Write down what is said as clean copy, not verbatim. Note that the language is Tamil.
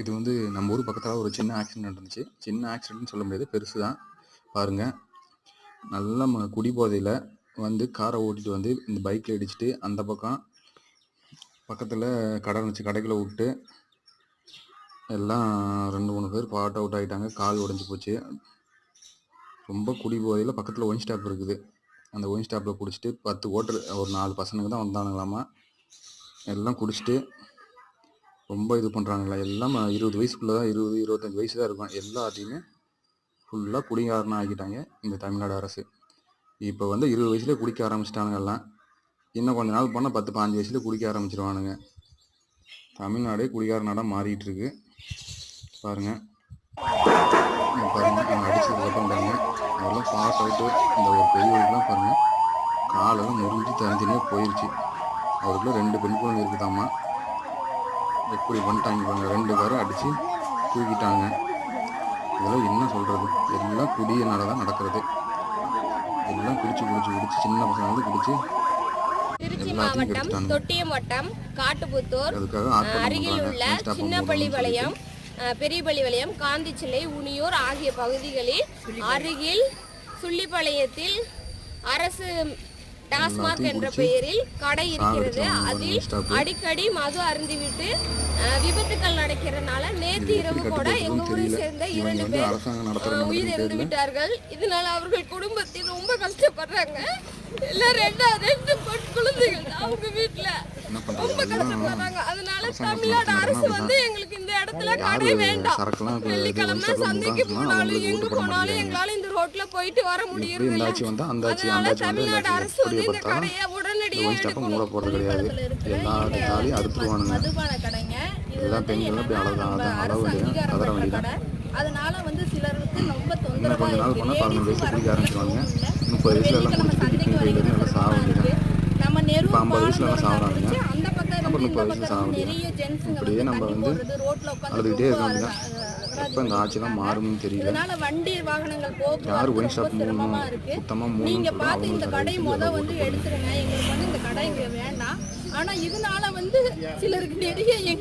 இது வந்து நம்ம ஊர் பக்கத்தில் ஒரு சின்ன ஆக்சிடென்ட் நடந்துச்சு. சின்ன ஆக்சிடென்ட்னு சொல்ல முடியாது, பெருசு தான். பாருங்கள், நல்லா குடி போதையில் வந்து காரை ஓட்டிட்டு வந்து இந்த பைக்கில் இடிச்சிட்டு அந்த பக்கத்தில் கடை இருந்துச்சு, கடைக்குள்ளே விட்டு எல்லாம் 2-3 பேர் பாட் அவுட் ஆகிட்டாங்க. கால் உடஞ்சி போச்சு. ரொம்ப குடி போதையில் பக்கத்தில் ஒயின் ஸ்டாப் இருக்குது. அந்த ஒயின் ஸ்டாப்பில் குடிச்சிட்டு 10 ஓட்டர் ஒரு 4 பசங்க தான் வந்தானுங்களாமா. எல்லாம் குடிச்சிட்டு ரொம்ப இது பண்ணுறாங்களா. எல்லாம் 20 வயசுக்குள்ளே தான், 20-25 வயசு தான் இருக்கும். எல்லாத்தையுமே ஃபுல்லாக குடிகாரனாக ஆக்கிட்டாங்க இந்த தமிழ்நாடு அரசு. இப்போ வந்து 20 வயசுலேயே குடிக்க ஆரம்பிச்சிட்டானுங்க எல்லாம். இன்னும் கொஞ்ச நாள் போனால் 10-15 வயசுலேயே குடிக்க ஆரம்பிச்சிருவானுங்க. தமிழ்நாடே குடிகார நாடாக மாறிட்டு இருக்கு. பாருங்கள் அவங்க அடிச்சதுக்கப்புறம் பாருங்கள், அதெல்லாம் பாஸ் அவுட்டு. இந்த ஒரு பெரியவர்களுக்குலாம் பாருங்கள், காலெல்லாம் முறிஞ்சு தனித்தனியாக போயிடுச்சு. அவருக்குள்ள 2 பெண் குழந்தை இருக்குதாம்மா. எப்படி பண்ணிட்டாங்க பாருங்க, 2 பேரும் அடித்து தூக்கிட்டாங்க. இதெல்லாம் என்ன சொல்கிறது? எல்லாம் குடியினால தான் நடக்கிறது. எல்லாம் குடிச்சு சின்ன பசங்க வந்து குடிச்சு திருச்சி மாவட்டம் தொட்டியம் வட்டம் காட்டுப்புத்தூர் அருகில் உள்ள சின்னப்பள்ளிபாளையம், பெரியபள்ளிபாளையம், காந்திச்சிலை, உனியூர் ஆகிய பகுதிகளில் அருகில் சுள்ளிப்பாளையத்தில் அரசு டாஸ்மாக் என்ற பெயரில் கடை இருக்கிறது. அதில் அடிக்கடி மது அருந்திவிட்டு விபத்துக்கள் நடக்கிறதுனால நேற்று இரவு கூட எங்க ஊரை சேர்ந்த 2 பேர் உயிரிழந்து விட்டார்கள். இதனால அவர்கள் குடும்பத்தில் ரொம்ப கஷ்டப்படுறாங்க. எல்லாம் 2 பெண் குழந்தைகள் அவங்க வீட்டுல ரொம்ப கஷ்டப்படுறாங்க. அதனால தமிழ்நாடு அரசு வந்து எங்களுக்கு இந்த இடத்துல கடை வேண்டாம். வெள்ளிக்கிழமை சந்தைக்கு போனாலும் எங்க போனாலும் எங்களால இந்த ரோட்ல போயிட்டு வர முடியறது இல்லை. அதனால தமிழ்நாடு அரசு வந்து இந்த கடையை உடனடியாக மதுபான கடைங்க. அதனால வந்து சிலருக்கு ரொம்ப தொந்தரவா இருக்கு. நம்ம நெருப்பு அந்த பக்கம் நிறைய ஜென்ஸுங்க நம்ம வந்து அழுதுகிட்டே இருக்காங்க. எப்போ இந்த ஆட்சிலாம் மாறும்னு தெரியல. அதனால வண்டி வாகனங்கள் போக்குவரத்து சிரமமா இருக்கு. நீங்க பார்த்து இந்த கடை வந்து எடுத்துருங்க. எங்களுக்கு வந்து இந்த கடை இங்க வேண்டாம். ஆனா இதனால வந்து சிலருக்கு நிறைய